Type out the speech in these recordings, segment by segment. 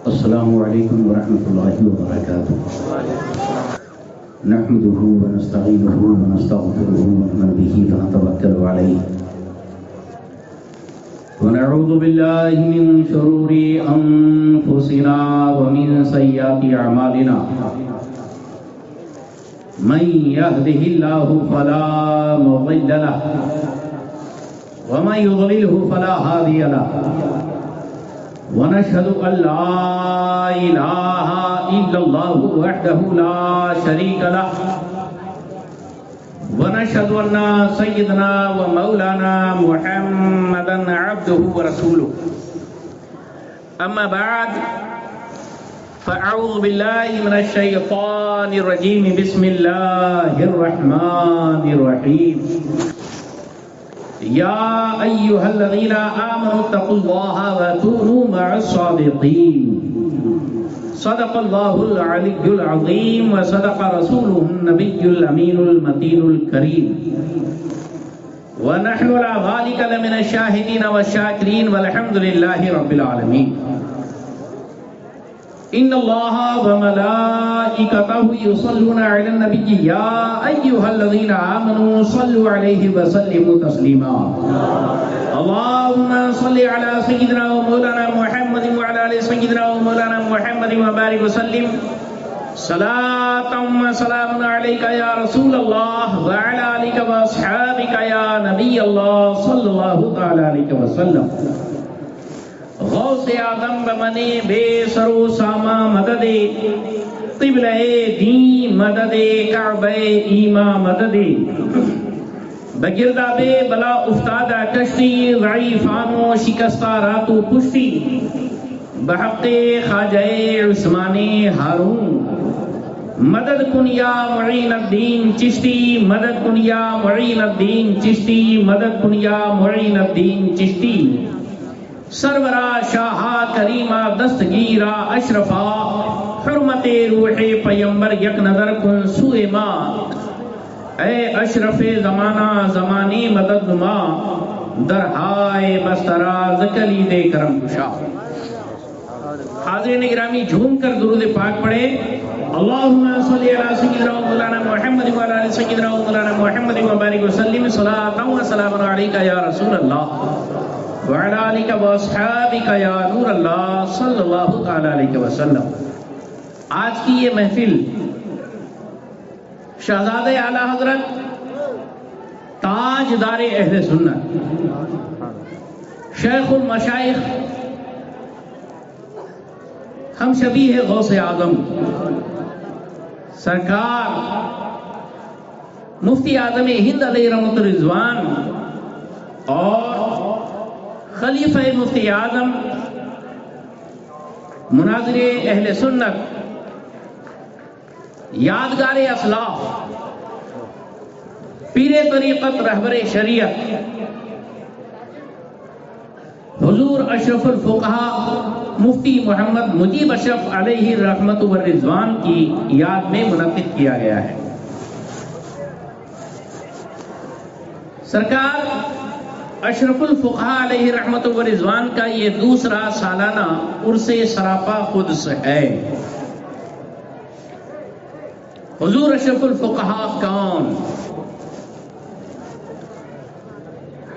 السلام علیکم ورحمۃ اللہ وبرکاتہ نحمده ونستعینه ونستغفره ونؤمن به ونتوکل علیہ ونعوذ باللہ من شرور انفسنا ومن سیئات اعمالنا من يهده الله فلا مضل له ومن يضلله فلا هادي له ونشهد أن لا إله إلا الله وحده لا شريك له ونشهد أن سيدنا ومولانا محمدا عبده ورسوله أما بعد فأعوذ بالله من الشيطان الرجيم بسم الله الرحمن الرحيم یا ایہا الذین آمنوا اتقوا اللہ وکونوا مع الصادقین صدق اللہ العلی العظیم وصدق رسولہ النبی الامین المتین الکریم ونحن على ذلك لمن الشاہدین والشاکرین والحمد للہ رب العالمین ان اللہ وملائکتہ یصلون علی النبی یا ایہا الذین آمنوا صلوا علیہ وسلموا تسلیما اللہم صلی علی سیدنا و مولانا محمد وعلی آل سیدنا و مولانا محمد وبارک وسلم صلاۃ و سلام علیک یا رسول اللہ وعلی آلک و اصحابک یا نبی اللہ صلی اللہ تعالی علیہ وسلم غوث اعظم بمنے بے سرو ساما مدد قبلہ دین مدد کعبہ ایما مدد بگردہ بے بلا افتادہ کشتی ضعیفان و شکستہ راتو پشتی بحق خواجہ عثمان ہارون مدد کن یا معین الدین چشتی مدد کن یا معین الدین چشتی مدد کن یا معین الدین چشتی سرورا شاہا کریمہ دستگیرہ اشرفا حرمت روح پیمبر یک نظر کن سوئے ماں اے اشرف زمانہ زمانی مدد نما درہائے بسترا زکلی دے کرم کشا حاضرین گرامی جھوم کر درود پاک پڑھے اللہم صلی علی سیدنا و مولانا محمد وعلی آل سیدنا و مولانا محمد وبارک وسلم صلاۃ و سلام علیک یا رسول اللہ وعلی آلک و اصحابک یا نور اللہ صلی اللہ تعالی علیہ وسلم۔ آج کی یہ محفل شہزادہ اعلیٰ حضرت تاجدار اہل سنت شیخ المشائخ ہم شبیہ غوث اعظم سرکار مفتی اعظم ہند علیہ رحمۃ الرضوان اور خلیفہ مفتی اعظم مناظر اہل سنت یادگار اسلاف پیر طریقت رہبر شریعت حضور اشرف الفقہا مفتی محمد مجیب اشرف علیہ رحمت والرضوان کی یاد میں منعقد کیا گیا ہے۔ سرکار اشرف الفقہا علیہ رحمت والرضوان کا یہ دوسرا سالانہ عرس سراپا قدس ہے۔ حضور اشرف الفقہا کون؟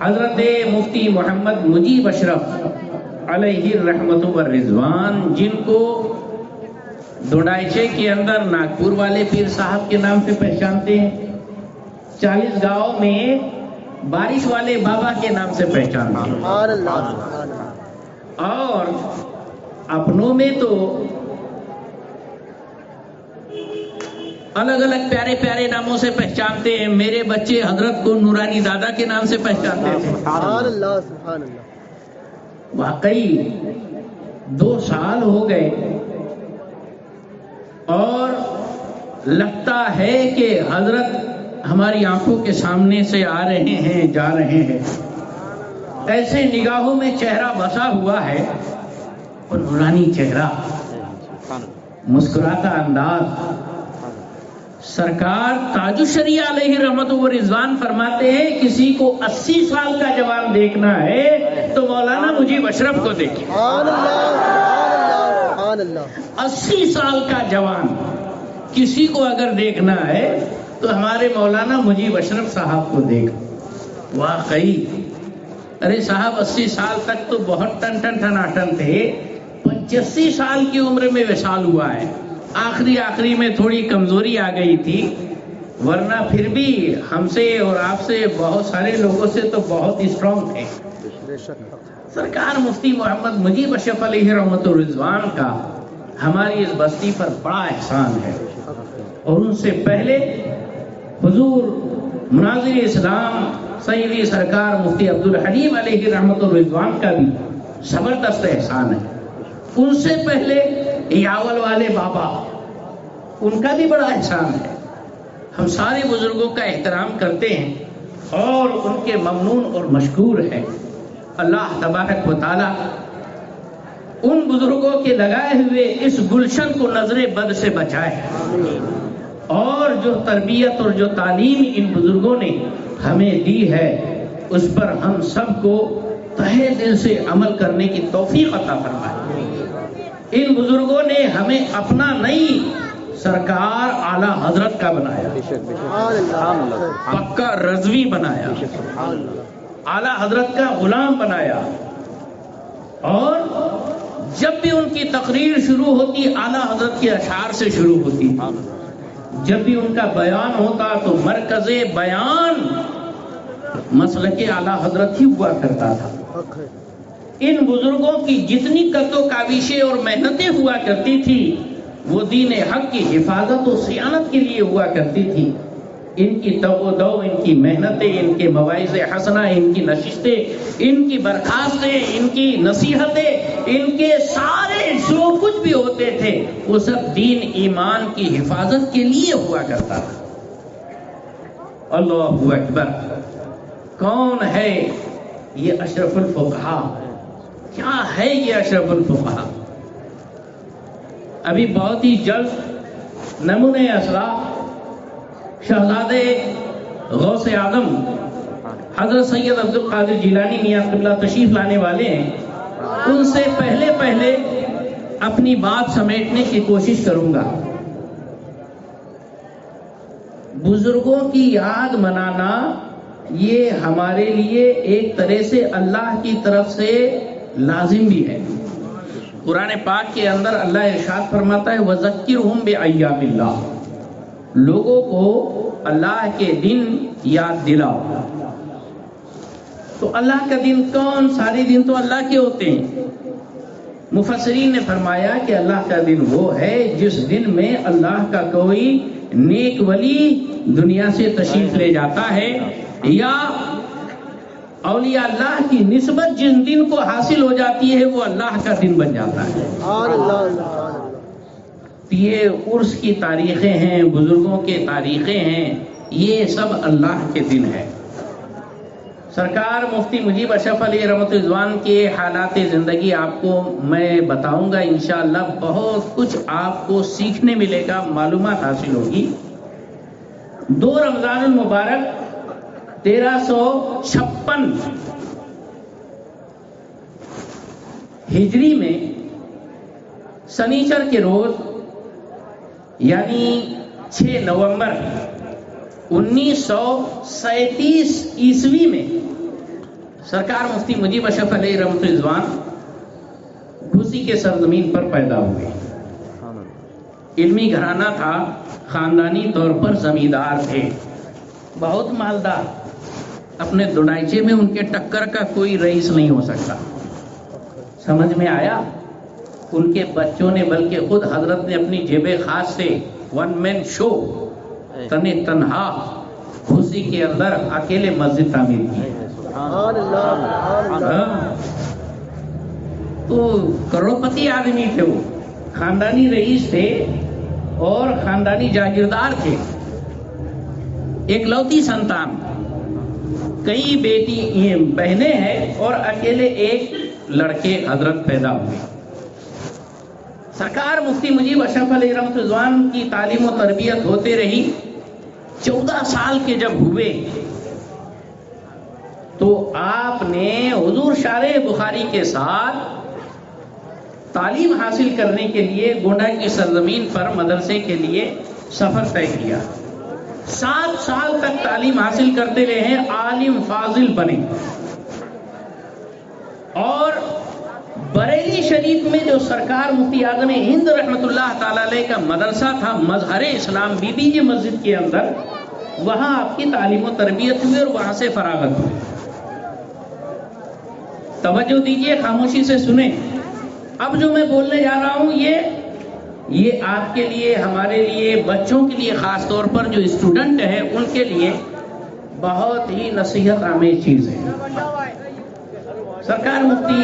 حضرت مفتی محمد مجیب اشرف علیہ رحمت والرضوان، جن کو ڈوڈائچے کے اندر ناگپور والے پیر صاحب کے نام سے پہچانتے ہیں، 40 گاؤں میں بارش والے بابا کے نام سے پہچانتے ہیں، اور اپنوں میں تو الگ الگ پیارے پیارے ناموں سے پہچانتے ہیں۔ میرے بچے حضرت کو نورانی دادا کے نام سے پہچانتے ہیں۔ سبحان اللہ سبحان اللہ۔ واقعی 2 سال ہو گئے اور لگتا ہے کہ حضرت ہماری آنکھوں کے سامنے سے آ رہے ہیں جا رہے ہیں، ایسے نگاہوں میں چہرہ بسا ہوا ہے، اور نورانی چہرہ، مسکراتا انداز۔ سرکار تاج الشریعہ علیہ رحمت و رضوان فرماتے ہیں کسی کو 80 سال کا جوان دیکھنا ہے تو مولانا مجیب اشرف کو دیکھیں۔ 80 سال کا جوان کسی کو اگر دیکھنا ہے تو ہمارے مولانا مجیب اشرف صاحب کو دیکھ، واقعی ارے صاحب 80 سال تک تو بہت ٹناٹن تھے، 85 سال کی عمر میں وصال ہوا ہے، آخری میں تھوڑی کمزوری آ گئی تھی، ورنہ پھر بھی ہم سے اور آپ سے بہت سارے لوگوں سے تو بہت اسٹرانگ تھے۔ سرکار مفتی محمد مجیب اشرف علیہ رحمت الرضوان کا ہماری اس بستی پر بڑا احسان ہے، اور ان سے پہلے حضور مناظر اسلام سیدی سرکار مفتی عبدالحلیم علیہ رحمت الرضوان کا بھی زبردست احسان ہے، ان سے پہلے یاول والے بابا، ان کا بھی بڑا احسان ہے۔ ہم سارے بزرگوں کا احترام کرتے ہیں اور ان کے ممنون اور مشکور ہیں۔ اللہ تبارک و تعالی ان بزرگوں کے لگائے ہوئے اس گلشن کو نظر بد سے بچائے، اور جو تربیت اور جو تعلیم ان بزرگوں نے ہمیں دی ہے اس پر ہم سب کو تہہ دل سے عمل کرنے کی توفیق عطا فرمائے۔ ان بزرگوں نے ہمیں اپنا نہیں، سرکار اعلی حضرت کا بنایا، پکا رضوی بنایا، اعلی حضرت کا غلام بنایا، اور جب بھی ان کی تقریر شروع ہوتی اعلی حضرت کے اشعار سے شروع ہوتی، جب بھی ان کا بیان ہوتا تو مرکز بیان مسلک اعلی حضرت ہی ہوا کرتا تھا۔ ان بزرگوں کی جتنی قد و کاوشیں اور محنتیں ہوا کرتی تھی وہ دین حق کی حفاظت و صیانت کے لیے ہوا کرتی تھی۔ ان کی تگ و دو، ان کی محنتیں، ان کے مواعظ حسنہ، ان کی نشستیں، ان کی برخاستیں، ان کی نصیحتیں، ان کے سارے جو کچھ بھی ہوتے تھے وہ سب دین ایمان کی حفاظت کے لیے ہوا کرتا تھا۔ اللہ اکبر! کون ہے یہ اشرف الفقہا؟ کیا ہے یہ اشرف الفقہا؟ ابھی بہت ہی جلد نمونۂ اسلاف شہزادے غوث اعظم حضرت سید عبدالقادر جیلانی میاں قبلہ تشریف لانے والے ہیں، ان سے پہلے اپنی بات سمیٹنے کی کوشش کروں گا۔ بزرگوں کی یاد منانا یہ ہمارے لیے ایک طرح سے اللہ کی طرف سے لازم بھی ہے۔ قرآن پاک کے اندر اللہ ارشاد فرماتا ہے وَذَكِّرْهُمْ بِأَيَّامِ اللَّهِ، لوگوں کو اللہ کے دن یاد دلاؤ۔ تو اللہ کا دن کون؟ سارے دن تو اللہ کے ہوتے ہیں۔ مفسرین نے فرمایا کہ اللہ کا دن وہ ہے جس دن میں اللہ کا کوئی نیک ولی دنیا سے تشریف لے جاتا ہے، یا اولیاء اللہ کی نسبت جن دن کو حاصل ہو جاتی ہے وہ اللہ کا دن بن جاتا ہے۔ یہ عرس کی تاریخیں ہیں، بزرگوں کے تاریخیں ہیں، یہ سب اللہ کے دن ہے۔ سرکار مفتی مجیب اشرف علیہ رحمت الرضوان کے حالات زندگی آپ کو میں بتاؤں گا، انشاءاللہ بہت کچھ آپ کو سیکھنے ملے گا، معلومات حاصل ہوگی۔ 2 رمضان المبارک 1356 ہجری میں سنیچر کے روز یعنی 6 نومبر 1937 عیسوی میں سرکار مفتی مجیب اشرف علیہ رحمت الرضوان گھوسی کے سرزمین پر پیدا ہوئے۔ علمی گھرانہ تھا، خاندانی طور پر زمیندار تھے، بہت مالدار، اپنے دنائچے میں ان کے ٹکر کا کوئی رئیس نہیں ہو سکتا۔ سمجھ میں آیا؟ ان کے بچوں نے بلکہ خود حضرت نے اپنی جیب خاص سے 1 مین شو تنہا گھوسی کے اندر اکیلے مسجد تعمیر کی۔ تو کروڑپتی آدمی تھے، وہ خاندانی رئیس تھے اور خاندانی جاگیردار تھے، ایک لوتی سنتان، کئی بیٹی بہنیں ہیں اور اکیلے ایک لڑکے حضرت پیدا ہوئے۔ سرکار مفتی مجیب اشرف علیہ رحمت الرضوان کی تعلیم و تربیت ہوتے رہی۔ 14 سال کے جب ہوئے تو آپ نے حضور شارح بخاری کے ساتھ تعلیم حاصل کرنے کے لیے گونڈہ کی سرزمین پر مدرسے کے لیے سفر طے کیا. 7 سال تک تعلیم حاصل کرتے رہے ہیں، عالم فاضل بنے. اور بریلی شریف میں جو سرکار مفتی اعظم ہند رحمت اللہ تعالی علیہ کا مدرسہ تھا، مظہر اسلام بی بی جی مسجد کے اندر، وہاں آپ کی تعلیم و تربیت ہوئی اور وہاں سے فراغت ہوئی. توجہ دیجئے، خاموشی سے سنیں. اب جو میں بولنے جا رہا ہوں یہ آپ کے لیے، ہمارے لیے، بچوں کے لیے، خاص طور پر جو اسٹوڈنٹ ہیں ان کے لیے بہت ہی نصیحت آمیز چیز ہے. سرکار مفتی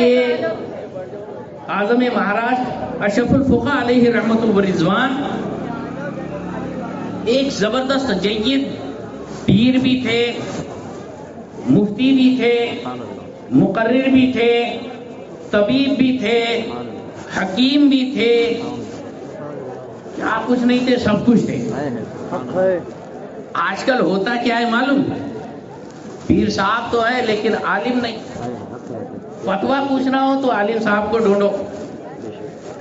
اعظم مہاراشٹر اشرف الفقہ علیہ رحمت الرضوان ایک زبردست جید پیر بھی تھے، مفتی بھی تھے، مقرر بھی تھے، طبیب بھی تھے، حکیم بھی تھے. کیا کچھ نہیں تھے، سب کچھ تھے. آج کل ہوتا کیا ہے معلوم؟ پیر صاحب تو ہے لیکن عالم نہیں. فتویٰ پوچھنا ہو تو عالم صاحب کو ڈھونڈو.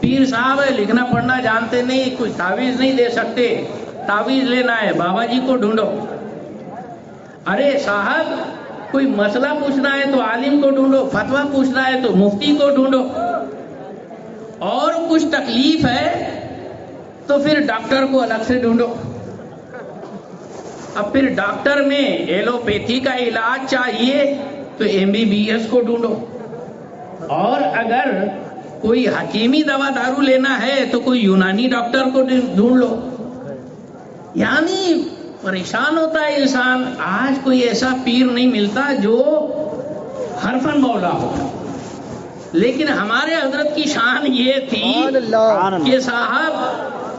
پیر صاحب ہے، لکھنا پڑھنا جانتے نہیں، کوئی تعویذ نہیں دے سکتے، تعویذ لینا ہے بابا جی کو ڈھونڈو. ارے صاحب کوئی مسئلہ پوچھنا ہے تو عالم کو ڈھونڈو، فتویٰ پوچھنا ہے تو مفتی کو ڈھونڈو. اور کچھ تکلیف ہے تو پھر ڈاکٹر کو الگ سے ڈھونڈو. اب پھر ڈاکٹر میں ایلوپیتھی کا علاج چاہیے تو MBBS کو ڈھونڈو. اور اگر کوئی حکیمی دوا دارو لینا ہے تو کوئی یونانی ڈاکٹر کو ڈھونڈ لو. یعنی پریشان ہوتا ہے انسان. آج کوئی ایسا پیر نہیں ملتا جو حرفن مولا ہو. لیکن ہمارے حضرت کی شان یہ تھی کہ صاحب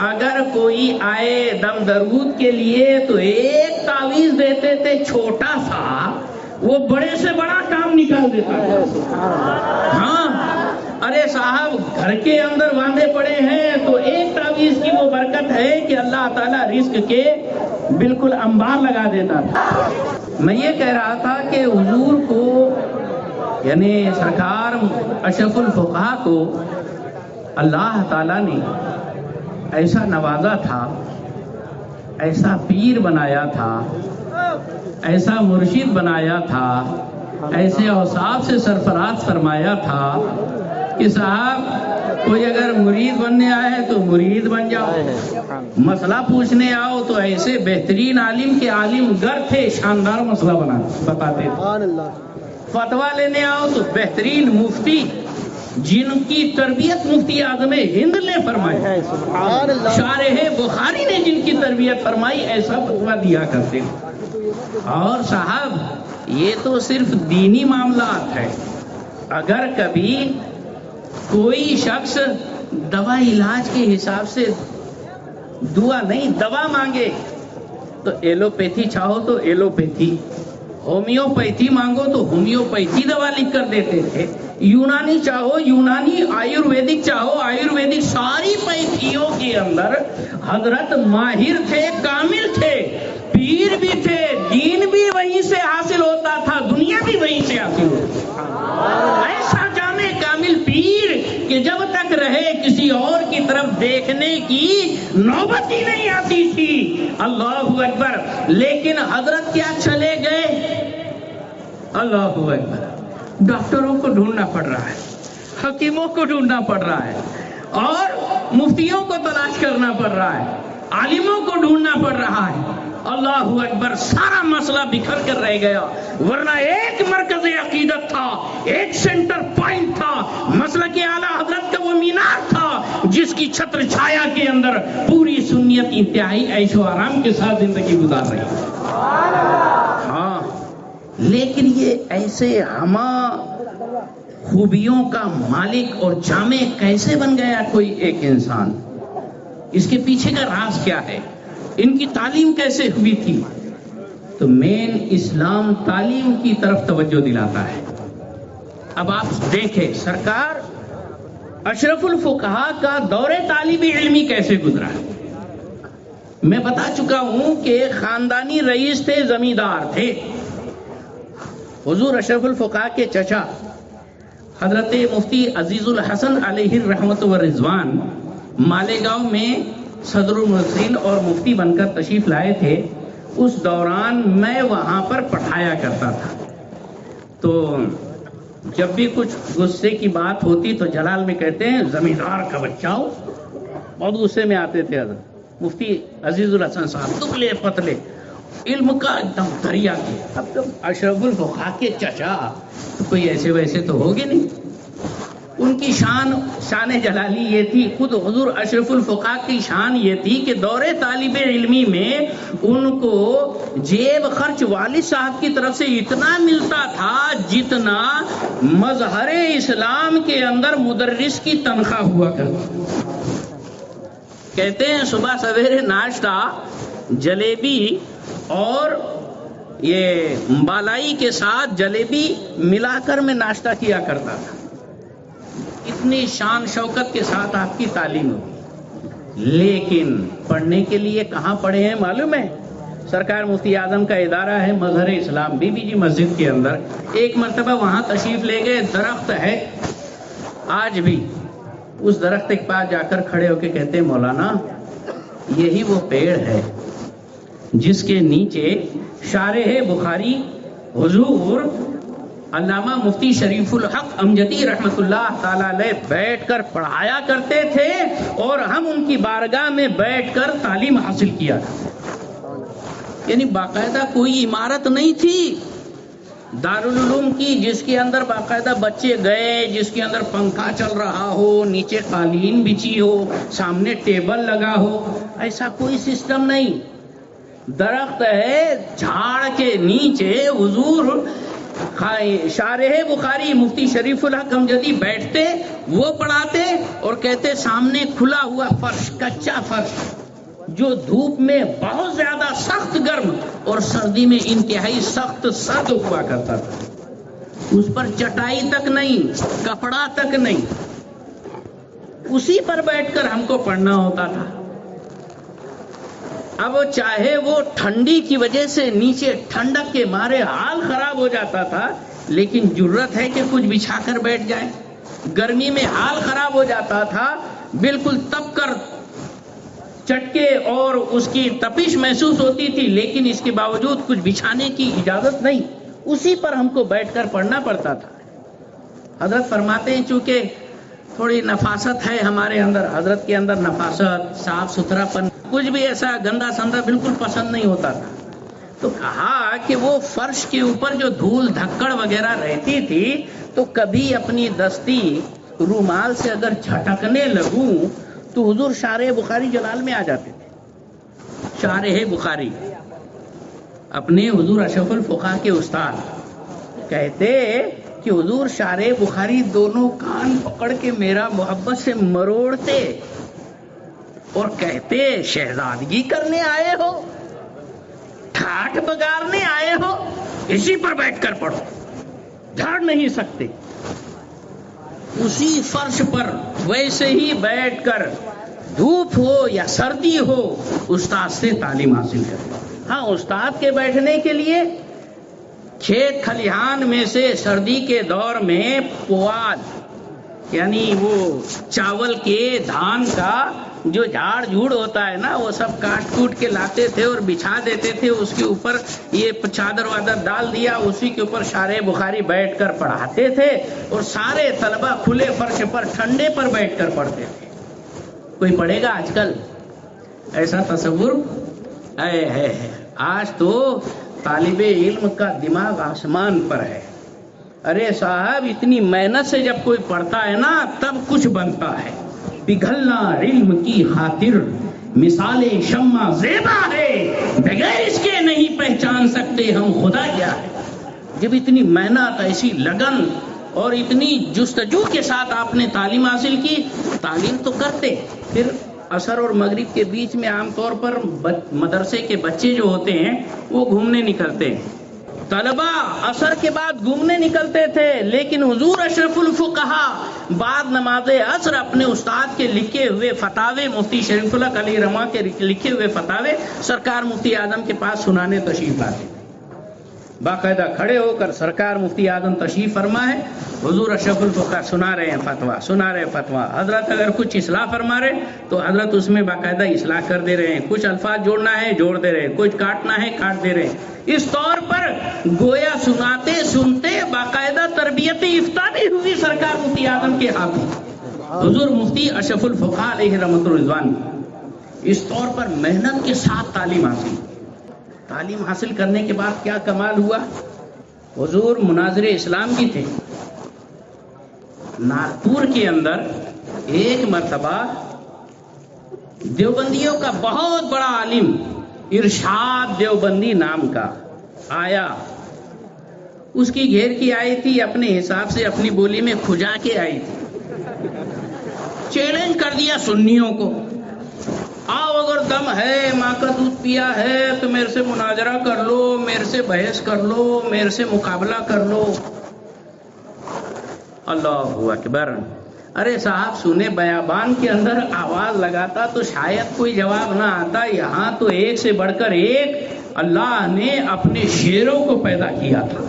اگر کوئی آئے دم درود کے لیے تو ایک تعویذ دیتے تھے چھوٹا سا، وہ بڑے سے بڑا کام نکال دیتا تھا. ہاں ارے صاحب گھر کے اندر باندھے پڑے ہیں تو ایک تعویذ کی وہ برکت ہے کہ اللہ تعالیٰ رزق کے بالکل انبار لگا دیتا تھا. میں یہ کہہ رہا تھا کہ حضور کو، یعنی سرکار اشرف الفقہا کو اللہ تعالیٰ نے ایسا نوازا تھا، ایسا پیر بنایا تھا، ایسا مرشد بنایا تھا، ایسے اوصاف سے سرفراز فرمایا تھا کہ صاحب کوئی اگر مرید بننے آئے تو مرید بن جاؤ، مسئلہ پوچھنے آؤ تو ایسے بہترین عالم کے عالم گر تھے، شاندار مسئلہ بتاتے تھے. فتویٰ لینے آؤ تو بہترین مفتی جن کی تربیت مفتی اعظم ہند نے فرمائی، شارح بخاری نے جن کی تربیت فرمائی، ایسا فتویٰ دیا کرتے. اور صاحب یہ تو صرف دینی معاملات ہے. اگر کبھی کوئی شخص دوا علاج کے حساب سے دعا نہیں دوا مانگے تو ایلوپیتھی چاہو تو ایلوپیتھی، ہومیوپیتھی مانگو تو ہومیوپیتھی دوا لکھ کر دیتے تھے. یونانی چاہو یونانی، آیورویدک چاہو آیورویدک. ساری پیتھیوں کے اندر حضرت ماہر تھے، کامل تھے، پیر بھی تھے، دین بھی وہیں سے حاصل ہوتا تھا، دنیا بھی وہیں سے حاصل ہوتی. ایسا جامع کامل پیر کہ جب تک رہے کسی اور کی طرف دیکھنے کی نوبت ہی نہیں آتی تھی. اللہ اکبر. لیکن حضرت کیا چلے گئے؟ اللہ اکبر. ڈاکٹروں کو ڈھونڈنا پڑ رہا ہے، حکیموں کو ڈھونڈنا پڑ رہا ہے، اور مفتیوں کو تلاش کرنا پڑ رہا ہے، عالموں کو ڈھونڈنا پڑ رہا ہے. اللہ اکبر. سارا مسئلہ بکھر کر رہ گیا، ورنہ ایک مرکز عقیدت تھا، ایک سینٹر پوائنٹ تھا، مسلک اعلیٰ حضرت کا وہ مینار تھا جس کی چھتر چھایا کے اندر پوری سنیت انتہائی عیش و آرام کے ساتھ زندگی گزار رہی. ہاں لیکن یہ ایسے ہما خوبیوں کا مالک اور جامع کیسے بن گیا کوئی ایک انسان؟ اس کے پیچھے کا راز کیا ہے؟ ان کی تعلیم کیسے ہوئی تھی؟ تو مین اسلام تعلیم کی طرف توجہ دلاتا ہے. اب آپ دیکھیں سرکار اشرف الفقہا کا دور طالب علمی کیسے گزرا. میں بتا چکا ہوں کہ خاندانی رئیس تھے، زمیندار تھے. حضور اشرف الفقہا کے چچا حضرت مفتی عزیز الحسن علیہ الرحمت والرضوان مالیگاؤں میں صدر المرسلین اور مفتی بن کر تشریف لائے تھے. اس دوران میں وہاں پر پڑھایا کرتا تھا. تو جب بھی کچھ غصے کی بات ہوتی تو جلال میں کہتے ہیں زمیندار کا بچہ ہو. بہت غصے میں آتے تھے حضرت مفتی عزیز الحسن صاحب، دبلے پتلے، علم کا ایک دم دریا کے. اب تو اشرف الفقہا کے چچا تو کوئی ایسے ویسے تو ہوگے نہیں. ان کی شان جلالی یہ تھی، خود حضور اشرف الفقہا کی شان یہ تھی کہ دور طالب علمی میں ان کو جیب خرچ والد صاحب کی طرف سے اتنا ملتا تھا جتنا مظہر اسلام کے اندر مدرس کی تنخواہ ہوا کرتی. کہتے ہیں صبح سویرے ناشتہ جلیبی اور یہ بالائی کے ساتھ جلیبی ملا کر میں ناشتہ کیا کرتا تھا. اتنی شان شوکت کے ساتھ آپ کی تعلیم ہوگی. لیکن پڑھنے کے لیے کہاں پڑھے ہیں معلوم ہے؟ سرکار مفتی اعظم کا ادارہ ہے مظہر اسلام بی بی جی مسجد کے اندر. ایک مرتبہ وہاں تشریف لے گئے. درخت ہے آج بھی. اس درخت کے پاس جا کر کھڑے ہو کے کہتے ہیں مولانا یہی وہ پیڑ ہے جس کے نیچے شارح بخاری حضور علامہ مفتی شریف الحق امجدی رحمت اللہ تعالی علیہ بیٹھ کر پڑھایا کرتے تھے اور ہم ان کی بارگاہ میں بیٹھ کر تعلیم حاصل کیا کرتے. یعنی باقاعدہ کوئی عمارت نہیں تھی دارالعلوم کی جس کے اندر باقاعدہ بچے گئے، جس کے اندر پنکھا چل رہا ہو، نیچے قالین بچھی ہو، سامنے ٹیبل لگا ہو. ایسا کوئی سسٹم نہیں. درخت ہے، جھاڑ کے نیچے حضور شارح بخاری مفتی شریف الحق امجدی بیٹھتے، وہ پڑھاتے اور کہتے سامنے کھلا ہوا فرش، کچا فرش جو دھوپ میں بہت زیادہ سخت گرم اور سردی میں انتہائی سخت سرد ہوا کرتا تھا. اس پر چٹائی تک نہیں، کپڑا تک نہیں، اسی پر بیٹھ کر ہم کو پڑھنا ہوتا تھا. اب چاہے وہ ٹھنڈی کی وجہ سے نیچے ٹھنڈک کے مارے حال خراب ہو جاتا تھا لیکن جرت ہے کہ کچھ بچھا کر بیٹھ جائے. گرمی میں حال خراب ہو جاتا تھا، بالکل تپ کر چٹکے اور اس کی تپش محسوس ہوتی تھی لیکن اس کے باوجود کچھ بچھانے کی اجازت نہیں، اسی پر ہم کو بیٹھ کر پڑھنا پڑتا تھا. حضرت فرماتے ہیں چونکہ تھوڑی نفاست ہے ہمارے اندر، حضرت کے اندر نفاست، صاف ستھرا پن، کچھ بھی ایسا گندا سندا بالکل پسند نہیں ہوتا تھا. تو کہا کہ وہ فرش کے اوپر جو دھول دھکڑ وغیرہ رہتی تھی تو کبھی اپنی دستی رومال سے اگر جھٹکنے لگوں تو حضور شارح بخاری جلال میں آ جاتے تھے. شارح بخاری اپنے حضور اشرف الفقہا کے استاد کہتے کہ حضور شارح بخاری دونوں کان پکڑ کے میرا محبت سے مروڑتے اور کہتے شہزادگی کرنے آئے ہو، ٹھاٹ بگارنے آئے ہو، اسی پر بیٹھ کر پڑھو، جھاڑ نہیں سکتے. اسی فرش پر ویسے ہی بیٹھ کر دھوپ ہو یا سردی ہو استاد سے تعلیم حاصل کریں. ہاں استاد کے بیٹھنے کے لیے کھیت کھلیہان میں سے سردی کے دور میں پواد یعنی وہ چاول کے دھان کا جو جھاڑ جھوڑ ہوتا ہے نا وہ سب کاٹ کوٹ کے لاتے تھے اور بچھا دیتے تھے. اس کے اوپر یہ چادر وادر ڈال دیا، اسی کے اوپر شارح بخاری بیٹھ کر پڑھاتے تھے اور سارے طلبہ کھلے فرش پر ٹھنڈے پر بیٹھ کر پڑھتے تھے. کوئی پڑھے گا آج کل ایسا تصور؟ ہے آج تو طالب علم کا دماغ آسمان پر ہے. ارے صاحب اتنی محنت سے جب کوئی پڑھتا ہے نا تب کچھ بنتا ہے. پگھلنا علم کی خاطر مثال شمع زیبا ہے، بغیر اس کے نہیں پہچان سکتے ہم خدا کیا ہے. جب اتنی محنت، ایسی لگن اور اتنی جستجو کے ساتھ آپ نے تعلیم حاصل کی، تعلیم تو کرتے، پھر عصر اور مغرب کے بیچ میں عام طور پر مدرسے کے بچے جو ہوتے ہیں وہ گھومنے نکلتے ہیں. طلبہ عصر کے بعد گھومنے نکلتے تھے لیکن حضور اشرف الفقہا بعد نماز عصر اپنے استاد کے لکھے ہوئے فتاوے، مفتی شریف الحق علیہ رحمہ کے لکھے ہوئے فتاوے سرکار مفتی اعظم کے پاس سنانے تشریف لاتے. باقاعدہ کھڑے ہو کر سرکار مفتی اعظم تشریف فرما ہے، حضور اشرف الفقراء سنا رہے ہیں فتویٰ، حضرت اگر کچھ اصلاح فرما رہے تو حضرت اس میں باقاعدہ اصلاح کر دے رہے ہیں، کچھ الفاظ جوڑنا ہے جوڑ دے رہے ہیں، کچھ کاٹنا ہے کاٹ دے رہے ہیں۔ اس طور پر گویا سناتے سنتے باقاعدہ تربیت افتاح بھی ہوئی سرکار مفتی اعظم کے ہاتھوں، حضور مفتی اشرف الفقراء علیہ رحمۃ الرضوان۔ اس طور پر محنت کے ساتھ تعلیم حاصل کرنے کے بعد کیا کمال ہوا، حضور مناظر اسلام بھی تھے۔ ناگپور کے اندر ایک مرتبہ دیوبندیوں کا بہت بڑا عالم ارشاد دیوبندی نام کا آیا، اس کی گھیر کی آئی تھی، اپنے حساب سے اپنی بولی میں کھجا کے آئی تھی، چیلنج کر دیا سنیوں کو، آؤ اگر دم ہے، ماں کا دودھ پیا ہے تو میرے سے مناظرہ کر لو، میرے سے بحث کر لو، میرے سے مقابلہ کر لو۔ اللہ اکبر! ارے صاحب سنے بیابان کے اندر آواز لگاتا تو شاید کوئی جواب نہ آتا، یہاں تو ایک سے بڑھ کر ایک اللہ نے اپنے شیروں کو پیدا کیا تھا۔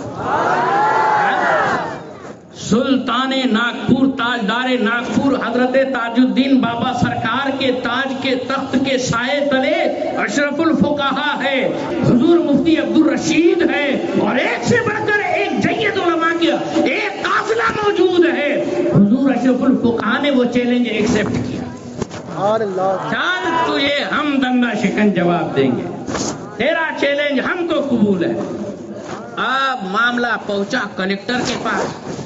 سلطان ناگپور، تاجدار ناگپور حضرت تاج الدین بابا سرکار کے تاج کے تخت کے سائے تلے اشرف الفقہا ہے، حضور مفتی عبدالرشید ہے، اور ایک سے بڑھ کر ایک جید علماء کیا ایک قافلہ موجود ہے۔ حضور اشرف الفقہا نے وہ چیلنج ایکسپٹ کیا، چاند تجھے ہم دندہ شکن جواب دیں گے، تیرا چیلنج ہم کو قبول ہے۔ اب معاملہ پہنچا کلکٹر کے پاس،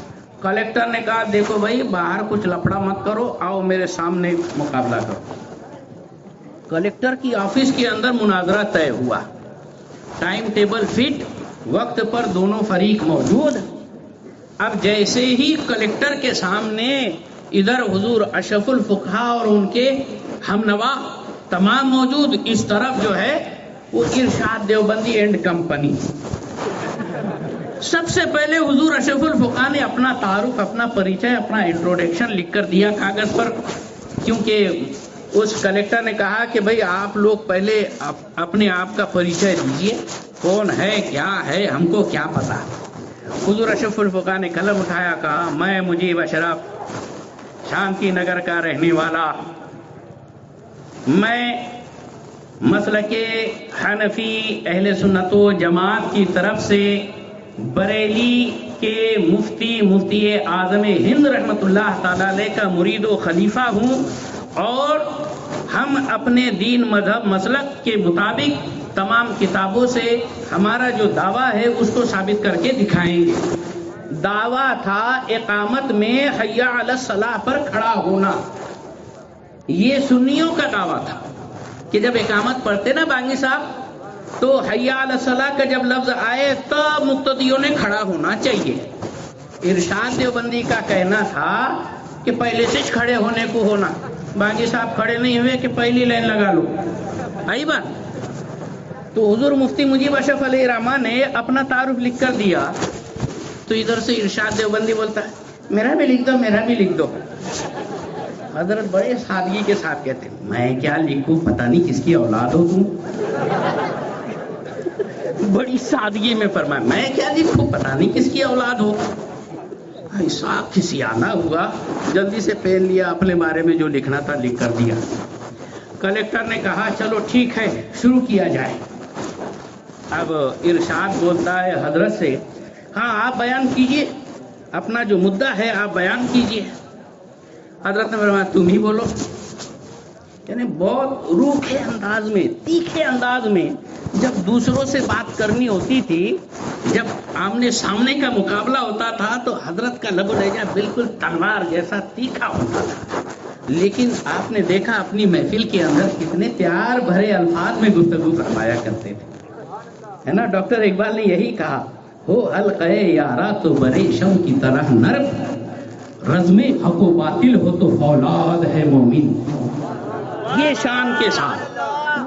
کلکٹر نے کہا دیکھو بھائی باہر کچھ لفڑا مت کرو، آؤ میرے سامنے مقابلہ کرو۔ کلکٹر کی آفس کے اندر مناظرہ طے ہوا، ٹائم ٹیبل فٹ، وقت پر دونوں فریق موجود۔ اب جیسے ہی کلکٹر کے سامنے ادھر حضور اشرف الفقہا اور ان کے ہمنوا تمام موجود، اس طرف جو ہے وہ ارشاد دیوبندی اینڈ کمپنی۔ سب سے پہلے حضور اشرف الفقہا نے اپنا تعارف، اپنا پریچے، اپنا انٹروڈکشن لکھ کر دیا کاغذ پر، کیونکہ اس کلیکٹر نے کہا کہ بھئی آپ لوگ پہلے اپنے آپ کا پریچے دیجئے، کون ہے کیا ہے ہم کو کیا پتا۔ حضور اشرف الفقہا نے قلم اٹھایا، کہا میں مجیب اشرف شانتی نگر کا رہنے والا، میں مسلک حنفی اہل سنت و جماعت کی طرف سے بریلی کے مفتی اعظم ہند رحمت اللہ تعالی علیہ کا مرید و خلیفہ ہوں، اور ہم اپنے دین مذہب مسلک کے مطابق تمام کتابوں سے ہمارا جو دعویٰ ہے اس کو ثابت کر کے دکھائیں گے۔ دعویٰ تھا اقامت میں حی علی الصلاح پر کھڑا ہونا، یہ سنیوں کا دعویٰ تھا کہ جب اقامت پڑھتے نا بانگی صاحب تو حی علی الصلاح کا جب لفظ آئے تب مقتدیوں نے کھڑا ہونا چاہیے۔ ارشاد دیوبندی کا کہنا تھا کہ پہلے سے کھڑے ہونے کو ہونا، باقی صاحب کھڑے نہیں ہوئے کہ پہلی لائن لگا لو، آئی بات۔ تو حضور مفتی مجیب اشرف علیہ رحمٰ نے اپنا تعارف لکھ کر دیا، تو ادھر سے ارشاد دیوبندی بولتا ہے میرا بھی لکھ دو، میرا بھی لکھ دو۔ حضرت بڑے سادگی کے ساتھ کہتے ہیں میں کیا لکھوں، پتہ نہیں کس کی اولاد ہو تم۔ بڑی سادگی میں فرمایا میں کیا لکھوں، پتہ نہیں کس کی اولاد ہو۔ صاحب کھسیانا ہوا، جلدی سے پین لیا، اپنے بارے میں جو لکھنا تھا لکھ کر دیا۔ کلیکٹر نے کہا چلو ٹھیک ہے شروع کیا جائے۔ اب ارشاد بولتا ہے حضرت سے ہاں آپ بیان کیجئے، اپنا جو مدعا ہے آپ بیان کیجئے۔ حضرت نے فرمایا تم ہی بولو، یعنی بہت روکھے انداز میں، تیکھے انداز میں جب دوسروں سے بات کرنی ہوتی تھی، جب آمنے سامنے کا مقابلہ ہوتا تھا تو حضرت کا لب و لہجہ بالکل تلوار جیسا تیکھا ہوتا تھا، لیکن آپ نے دیکھا اپنی محفل کے اندر کتنے پیار بھرے الفاظ میں گفتگو فرمایا کرتے تھے، ہے نا۔ ڈاکٹر اقبال نے یہی کہا ہو حلقہ یارا تو برے شم کی طرح نرم، رزم حق و باطل ہو تو فولاد ہے مومن۔ یہ شان کے ساتھ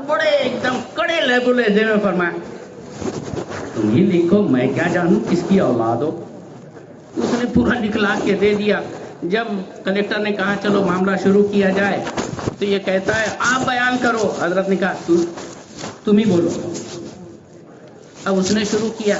بڑے ایک دم کڑے لہجے لہجے میں فرمایا تم ہی لکھو، میں کیا جانوں کس کی اولاد ہو۔ اس نے پورا لکھلا کے دے دیا۔ جب کلیکٹر نے کہا چلو معاملہ شروع کیا جائے تو یہ کہتا ہے آپ بیان کرو۔ حضرت نے کہا تم ہی بولو۔ اب اس نے شروع کیا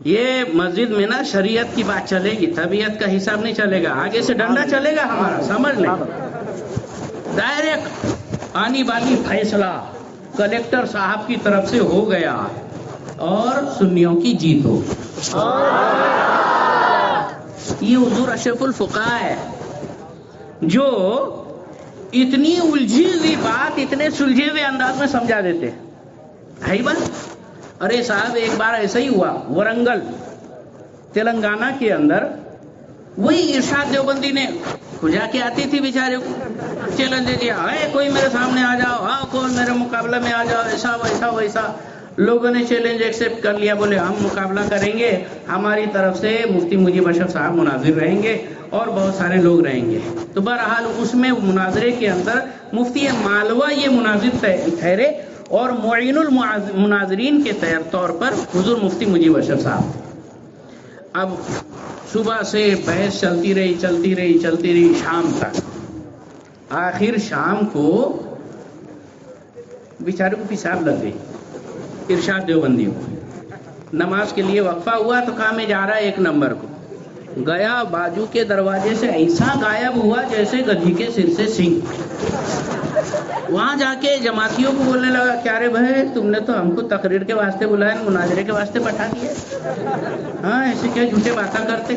یہ مسجد میں نا شریعت کی بات چلے گی، طبیعت کا حساب نہیں چلے گا، آگے سے ڈنڈا چلے گا ہمارا، سمجھ لیں۔ ڈائریکٹ آنی بالی فیصلہ کلیکٹر صاحب کی طرف سے ہو گیا اور سنیوں کی جیت ہو۔ یہ حضور اشرف الفقہاء ہے جو اتنی الجھی ہوئی بات اتنے سلجھے ہوئے انداز میں سمجھا دیتے ہے بات۔ ارے صاحب ایک بار ایسا ہی ہوا، ورنگل تلنگانہ کے اندر، وہی ارشاد دیوبندی نے کھجا کے آتی تھی بیچارے کو، چیلنج دے دیا، اے کوئی میرے سامنے آ جاؤ، ہاں کوئی میرے مقابلہ میں آ جاؤ، ایسا ویسا ویسا۔ لوگوں نے چیلنج ایکسیپٹ کر لیا، بولے ہم مقابلہ کریں گے، ہماری طرف سے مفتی مجیب اشرف صاحب مناظر رہیں گے اور بہت سارے لوگ رہیں گے۔ تو بہرحال اس میں مناظرے کے اندر مفتی مالوہ یہ مناظر ٹھہرے اور معین المناظرین کے طور پر حضور مفتی مجیب اشرف صاحب۔ اب صبح سے بحث چلتی رہی شام تک۔ آخر شام کو بیچارے کو پیشاب لگ گئی ارشاد دیوبندی کو۔ نماز کے لیے وقفہ ہوا تو کہا میں جا رہا 1 نمبر کو، گیا بازو کے دروازے سے ایسا غائب ہوا جیسے گدھی کے سر سے سنگ۔ وہاں جا کے جماعتیوں کو بولنے لگا، کیا رے بھائی تم نے تو ہم کو تقریر کے واسطے بلایا، مناظرے کے واسطے بٹھا دیا، ہاں ایسے کیا جھوٹے باتیں کرتے؟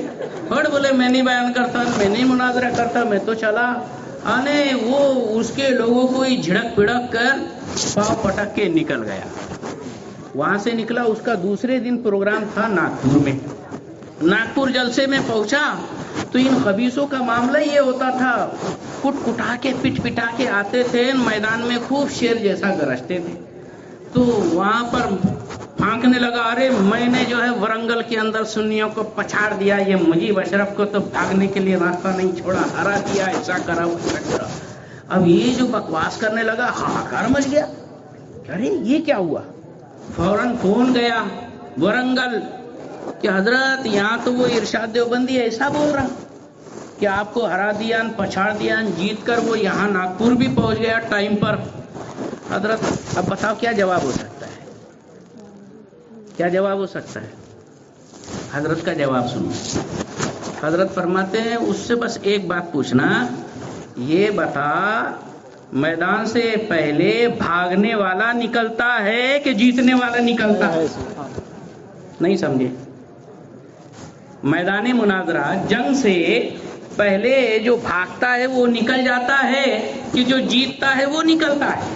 اور بولے میں نہیں بیان کرتا، میں نہیں مناظرہ کرتا، میں تو چلا آنے۔ وہ اس کے لوگوں کو ہی جھڑک پڑک کر پاؤں پٹک کے نکل گیا۔ وہاں سے نکلا، اس کا دوسرے دن پروگرام تھا ناگپور میں۔ ناگپور جلسے میں پہنچا تو ان خبیثوں کا معاملہ یہ ہوتا تھا، کٹ کٹا کے پٹ پٹا کے آتے تھے، میدان میں خوب شیر جیسا گرجتے تھے۔ تو وہاں پر پھانکنے لگا، ارے میں نے جو ہے ورنگل کے اندر سنیوں کو پچھاڑ دیا، یہ مجیب اشرف کو تو بھاگنے کے لیے راستہ نہیں چھوڑا، ہرا دیا، ایسا کرا ویسا کرا۔ اب یہ جو بکواس کرنے لگا، ہاہاکار مچ گیا، ارے یہ کیا ہوا؟ فوراً فون گیا ورنگل کہ حضرت یہاں تو وہ ارشاد دیوبندی ایسا بول رہا کہ آپ کو ہرا دیا، پچھاڑ دیا، جیت کر وہ یہاں ناگپور بھی پہنچ گیا ٹائم پر۔ حضرت اب بتاؤ کیا جواب ہو سکتا ہے؟ کیا جواب ہو سکتا ہے؟ حضرت کا جواب سنو۔ حضرت فرماتے ہیں اس سے بس ایک بات پوچھنا، یہ بتا میدان سے پہلے بھاگنے والا نکلتا ہے کہ جیتنے والا نکلتا ہے؟ نہیں سمجھے؟ میدان مناظرہ جنگ سے پہلے جو بھاگتا ہے وہ نکل جاتا ہے کہ جو جیتتا ہے وہ نکلتا ہے؟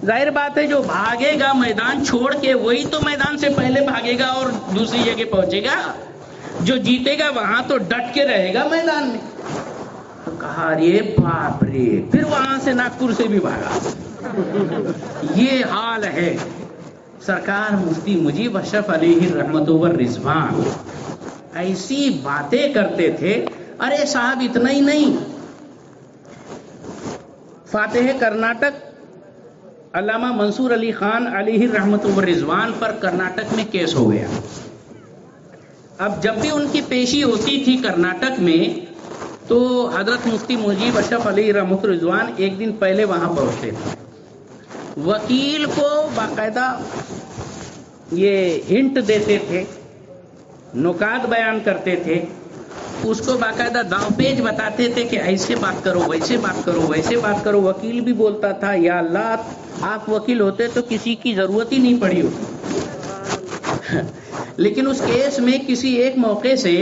ظاہر بات ہے جو بھاگے گا میدان چھوڑ کے وہی تو میدان سے پہلے بھاگے گا اور دوسری جگہ پہنچے گا۔ جو جیتے گا وہاں تو ڈٹ کے رہے گا میدان میں۔ تو کہا رے باپ رے، پھر وہاں سے ناگپور سے بھی بھاگا۔ یہ حال ہے۔ سرکار مفتی مجیب اشرف علیہ رحمت والرضوان ایسی باتیں کرتے تھے۔ ارے صاحب اتنا ہی نہیں، فاتح کرناٹک علامہ منصور علی خان علیہ رحمت والرضوان پر کرناٹک میں کیس ہو گیا۔ اب جب بھی ان کی پیشی ہوتی تھی کرناٹک میں تو حضرت مفتی مجیب اشرف علیہ رحمت والرضوان ایک دن پہلے وہاں پہنچتے تھے۔ وکیل کو باقاعدہ یہ ہنٹ دیتے تھے، نکات بیان کرتے تھے، اس کو باقاعدہ داؤ پیج بتاتے تھے کہ ایسے بات کرو، ویسے بات کرو، ویسے بات کرو۔ وکیل بھی بولتا تھا یا اللہ آپ وکیل ہوتے تو کسی کی ضرورت ہی نہیں پڑی ہوتی۔ لیکن اس کیس میں کسی ایک موقع سے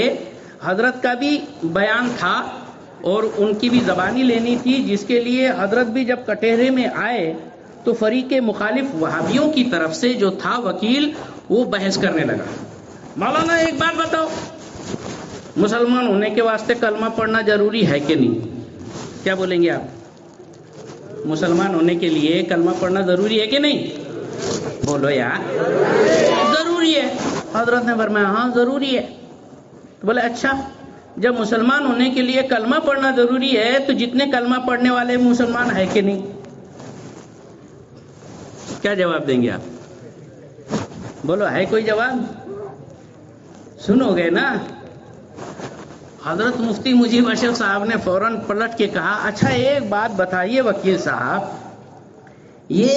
حضرت کا بھی بیان تھا اور ان کی بھی زبانی لینی تھی، جس کے لیے حضرت بھی جب کٹہرے میں آئے تو فریق مخالف وہابیوں کی طرف سے جو تھا وکیل وہ بحث کرنے لگا، مولانا ایک بات بتاؤ، مسلمان ہونے کے واسطے کلمہ پڑھنا ضروری ہے کہ نہیں؟ کیا بولیں گے آپ؟ مسلمان ہونے کے لیے کلمہ پڑھنا ضروری ہے کہ نہیں؟ بولو یار، ضروری ہے۔ حضرت نے فرمایا ہاں ضروری ہے۔ تو بولے اچھا، جب مسلمان ہونے کے لیے کلمہ پڑھنا ضروری ہے تو جتنے کلمہ پڑھنے والے مسلمان ہے کہ نہیں؟ کیا جواب دیں گے آپ؟ بولو ہے کوئی جواب؟ سنو گے نا؟ حضرت مفتی مجیب اشرف صاحب نے فوراً پلٹ کے کہا اچھا ایک بات بتائیے وکیل صاحب، یہ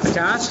50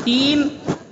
3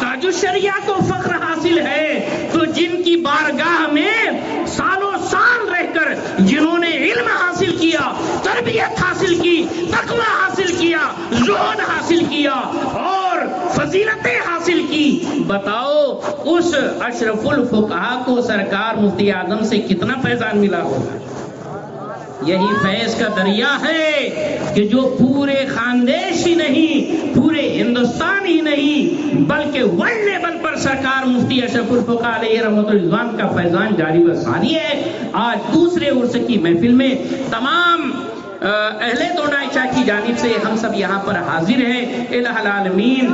تاج الشریعہ کو فخر حاصل ہے. تو جن کی بارگاہ میں سالوں سال رہ کر جنہوں نے علم حاصل کیا، تربیت حاصل کی، تقوی حاصل کیا، زہد حاصل کیا اور فضیلتیں حاصل کی، بتاؤ اس اشرف الفقہا کو سرکار مفتی اعظم سے کتنا فیضان ملا ہوگا. یہی فیض کا دریا ہے کہ جو پورے خاندیش ہی نہیں، پورے ہندوستان ہی نہیں بلکہ ورلڈ لیول پر سرکار مفتی اشرف الفقہا علیہ رحمۃ اللہ کا فیضان جاری و ساری ہے. آج دوسرے عرس کی محفل میں تمام اہل دونائچہ کی جانب سے ہم سب یہاں پر حاضر ہیں. الہ العالمین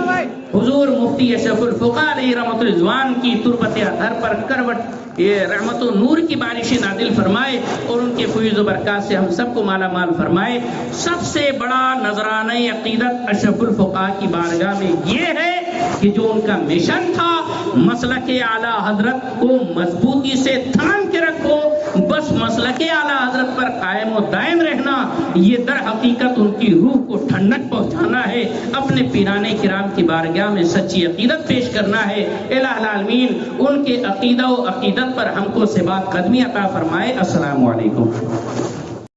حضور مفتی اشرف الفقہا علیہ رحمۃ اللہ کی تربت اطہر پر کروٹ یہ رحمت و نور کی بارشیں نازل فرمائے اور ان کے فیض و برکات سے ہم سب کو مالا مال فرمائے. سب سے بڑا نذرانہ عقیدت اشرف الفقہا کی بارگاہ میں یہ ہے کہ جو ان کا مشن تھا، مسلک اعلیٰ حضرت کو مضبوطی سے تھام کے رکھو، بس مسلک اعلیٰ حضرت پر قائم و دائم رہنا، یہ در حقیقت ان کی روح کو ٹھنڈک پہنچانا ہے، اپنے پیران کرام کی بارگاہ میں سچی عقیدت پیش کرنا ہے. الہ العالمین ان کے عقیدہ و عقیدت پر ہم کو ثبات قدمی عطا فرمائے. السلام علیکم.